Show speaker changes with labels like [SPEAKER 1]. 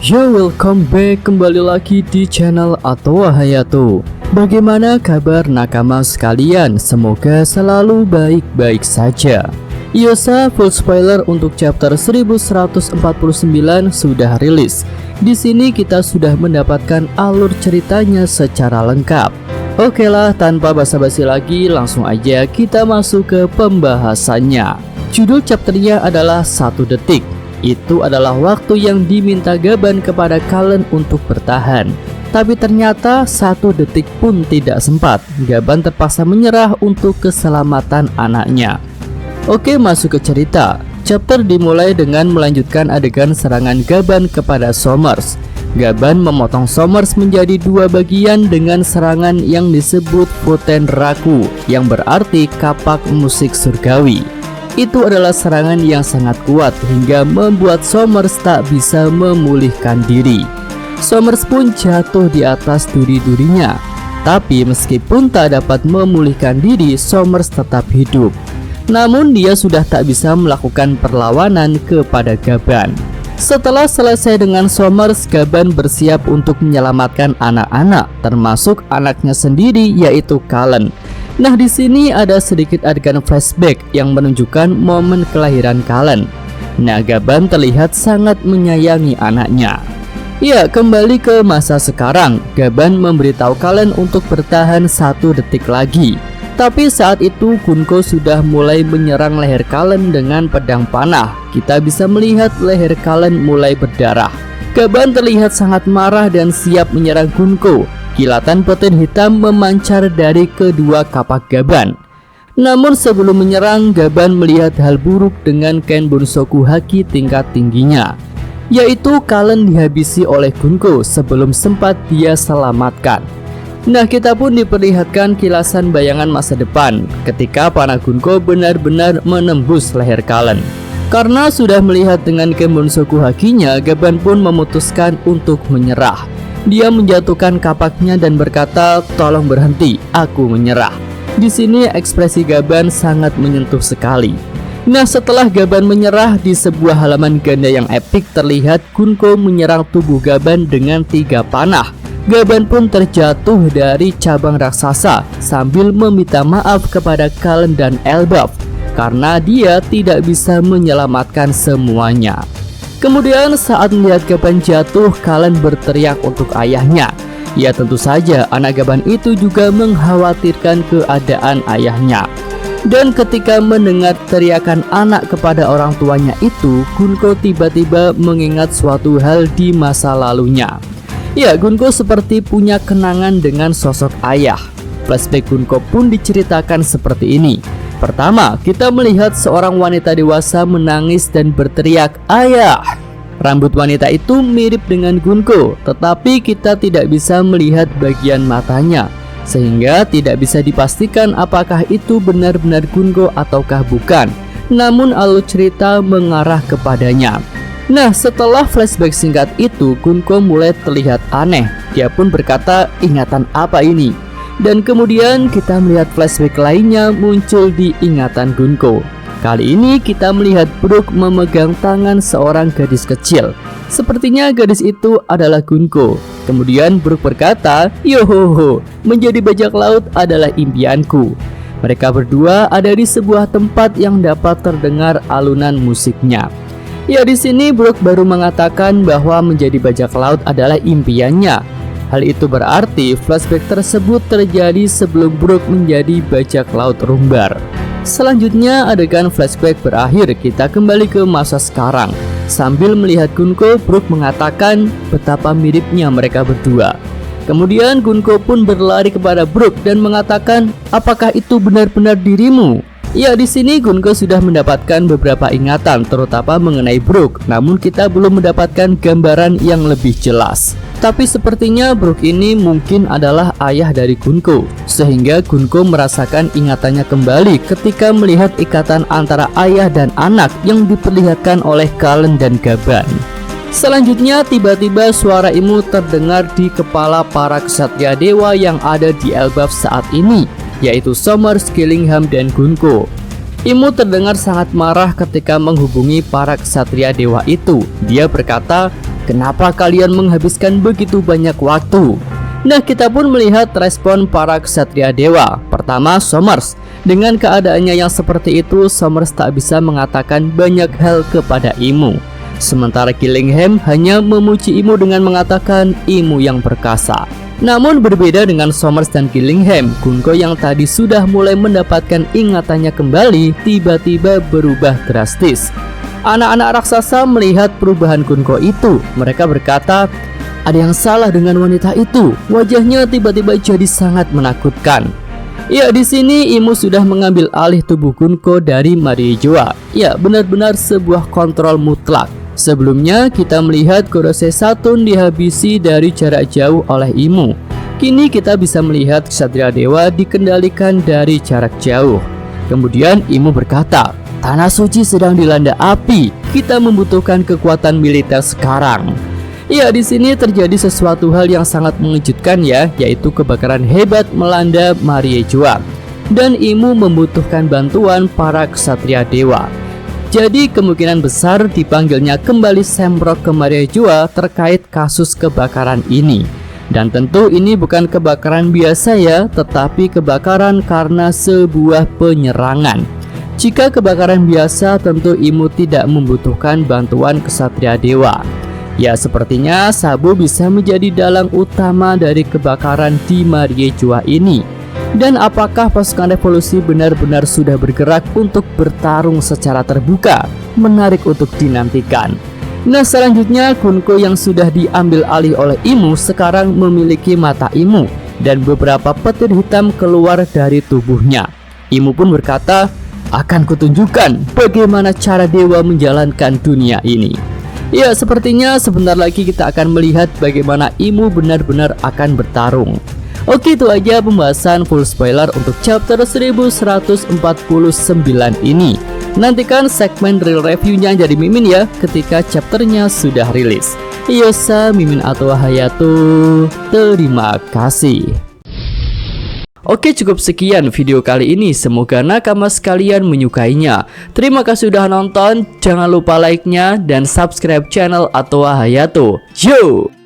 [SPEAKER 1] Yo, welcome back kembali lagi di channel Atowa Hayato. Bagaimana kabar nakama sekalian? Semoga selalu baik-baik saja. Yosa full spoiler untuk chapter 1149 sudah rilis. Di sini kita sudah mendapatkan alur ceritanya secara lengkap. Oke lah, tanpa basa-basi lagi, langsung aja kita masuk ke pembahasannya. Judul chapternya adalah 1 detik. Itu adalah waktu yang diminta Gaban kepada Kallen untuk bertahan. Tapi ternyata 1 detik pun tidak sempat. Gaban terpaksa menyerah untuk keselamatan anaknya. Oke, masuk ke cerita. Chapter dimulai dengan melanjutkan adegan serangan Gaban kepada Sommers. Gaban memotong Sommers menjadi 2 bagian dengan serangan yang disebut Foten Raku, yang berarti kapak musik surgawi. Itu adalah serangan yang sangat kuat hingga membuat Sommers tak bisa memulihkan diri. Sommers pun jatuh di atas duri-durinya. Tapi meskipun tak dapat memulihkan diri, Sommers tetap hidup. Namun dia sudah tak bisa melakukan perlawanan kepada Gaban. Setelah selesai dengan Sommers, Gaban bersiap untuk menyelamatkan anak-anak, termasuk anaknya sendiri yaitu Kallen. Nah, di sini ada sedikit adegan flashback yang menunjukkan momen kelahiran Kallen. Nah, Gaban terlihat sangat menyayangi anaknya. Ya, kembali ke masa sekarang. Gaban memberitahu Kallen untuk bertahan 1 detik lagi. Tapi saat itu Gunko sudah mulai menyerang leher Kallen dengan pedang panah. Kita bisa melihat leher Kallen mulai berdarah. Gaban terlihat sangat marah dan siap menyerang Gunko. Kilatan petir hitam memancar dari kedua kapak Gaban. Namun sebelum menyerang, Gaban melihat hal buruk dengan Ken Bunsoku Haki tingkat tingginya, yaitu Kallen dihabisi oleh Gunko sebelum sempat dia selamatkan. Nah, kita pun diperlihatkan kilasan bayangan masa depan ketika panah Gunko benar-benar menembus leher Kallen. Karena sudah melihat dengan Ken Bunsoku Hakinya, Gaban pun memutuskan untuk menyerah. Dia menjatuhkan kapaknya dan berkata, "Tolong berhenti, aku menyerah." Di sini ekspresi Gaban sangat menyentuh sekali. Nah, setelah Gaban menyerah, di sebuah halaman ganda yang epik terlihat Gunko menyerang tubuh Gaban dengan 3 panah. Gaban pun terjatuh dari cabang raksasa sambil meminta maaf kepada Kallen dan Elbaf karena dia tidak bisa menyelamatkan semuanya. Kemudian saat melihat Gaban jatuh, Kallen berteriak untuk ayahnya. Ya, tentu saja anak Gaban itu juga mengkhawatirkan keadaan ayahnya. Dan ketika mendengar teriakan anak kepada orang tuanya itu, Gunko tiba-tiba mengingat suatu hal di masa lalunya. Ya, Gunko seperti punya kenangan dengan sosok ayah. Flashback Gunko pun diceritakan seperti ini. Pertama, kita melihat seorang wanita dewasa menangis dan berteriak, "Ayah!" Rambut wanita itu mirip dengan Gunko, tetapi kita tidak bisa melihat bagian matanya, sehingga tidak bisa dipastikan apakah itu benar-benar Gunko ataukah bukan. Namun alur cerita mengarah kepadanya. Nah, setelah flashback singkat itu, Gunko mulai terlihat aneh. Dia pun berkata, "Ingatan apa ini?" Dan kemudian kita melihat flashback lainnya muncul di ingatan Gunko. Kali ini kita melihat Brook memegang tangan seorang gadis kecil. Sepertinya gadis itu adalah Gunko. Kemudian Brook berkata, "Yohoho, menjadi bajak laut adalah impianku." Mereka berdua ada di sebuah tempat yang dapat terdengar alunan musiknya. Ya, di sini Brook baru mengatakan bahwa menjadi bajak laut adalah impiannya. Hal itu berarti flashback tersebut terjadi sebelum Brook menjadi bajak laut rumbar. Selanjutnya adegan flashback berakhir, kita kembali ke masa sekarang. Sambil melihat Gunko, Brook mengatakan betapa miripnya mereka berdua. Kemudian Gunko pun berlari kepada Brook dan mengatakan, "Apakah itu benar-benar dirimu?" Ya, di sini Gunko sudah mendapatkan beberapa ingatan terutama mengenai Brook, namun kita belum mendapatkan gambaran yang lebih jelas. Tapi sepertinya Brook ini mungkin adalah ayah dari Gunko, sehingga Gunko merasakan ingatannya kembali ketika melihat ikatan antara ayah dan anak yang diperlihatkan oleh Kallen dan Gaban. Selanjutnya tiba-tiba suara Imu terdengar di kepala para ksatria dewa yang ada di Elbaf saat ini, yaitu Sommers, Killingham, dan Gunko. Imu terdengar sangat marah ketika menghubungi para ksatria dewa itu. Dia berkata, Kenapa kalian menghabiskan begitu banyak waktu? Nah, kita pun melihat respon para ksatria dewa. Pertama, Somers. Dengan keadaannya yang seperti itu, Somers tak bisa mengatakan banyak hal kepada Imu. Sementara Killingham hanya memuji Imu dengan mengatakan Imu yang perkasa. Namun berbeda dengan Somers dan Killingham, Kunko yang tadi sudah mulai mendapatkan ingatannya kembali tiba-tiba berubah drastis. Anak-anak raksasa melihat perubahan Kunko itu. Mereka berkata, ada yang salah dengan wanita itu. Wajahnya tiba-tiba jadi sangat menakutkan. Ya, di sini Imu sudah mengambil alih tubuh Kunko dari Mariejoa. Ya, benar-benar sebuah kontrol mutlak. Sebelumnya kita melihat Gorosei Saturn dihabisi dari jarak jauh oleh Imu. Kini kita bisa melihat ksatria dewa dikendalikan dari jarak jauh. Kemudian Imu berkata, tanah suci sedang dilanda api. Kita membutuhkan kekuatan militer sekarang. Ya, di sini terjadi sesuatu hal yang sangat mengejutkan ya, yaitu kebakaran hebat melanda Mariejoa. Dan Imu membutuhkan bantuan para ksatria dewa. Jadi kemungkinan besar dipanggilnya kembali Sembrok ke Mariejoa terkait kasus kebakaran ini. Dan tentu ini bukan kebakaran biasa ya, tetapi kebakaran karena sebuah penyerangan. Jika kebakaran biasa, tentu Imu tidak membutuhkan bantuan ksatria dewa. Ya, sepertinya Sabu bisa menjadi dalang utama dari kebakaran di Mariejoa ini. Dan apakah pasukan revolusi benar-benar sudah bergerak untuk bertarung secara terbuka? Menarik untuk dinantikan. Nah, selanjutnya Kunko yang sudah diambil alih oleh Imu sekarang memiliki mata Imu dan beberapa petir hitam keluar dari tubuhnya. Imu pun berkata, akan kutunjukkan bagaimana cara dewa menjalankan dunia ini. Ya, sepertinya sebentar lagi kita akan melihat bagaimana Imu benar-benar akan bertarung. Oke, itu aja pembahasan full spoiler untuk chapter 1149 ini. Nantikan segmen real reviewnya jadi Mimin ya ketika chapternya sudah rilis. Iyosa, Mimin atau Hayato, terima kasih. Oke, cukup sekian video kali ini. Semoga nakama sekalian menyukainya. Terima kasih sudah nonton. Jangan lupa like-nya dan subscribe channel Atowa Hayato. Yo!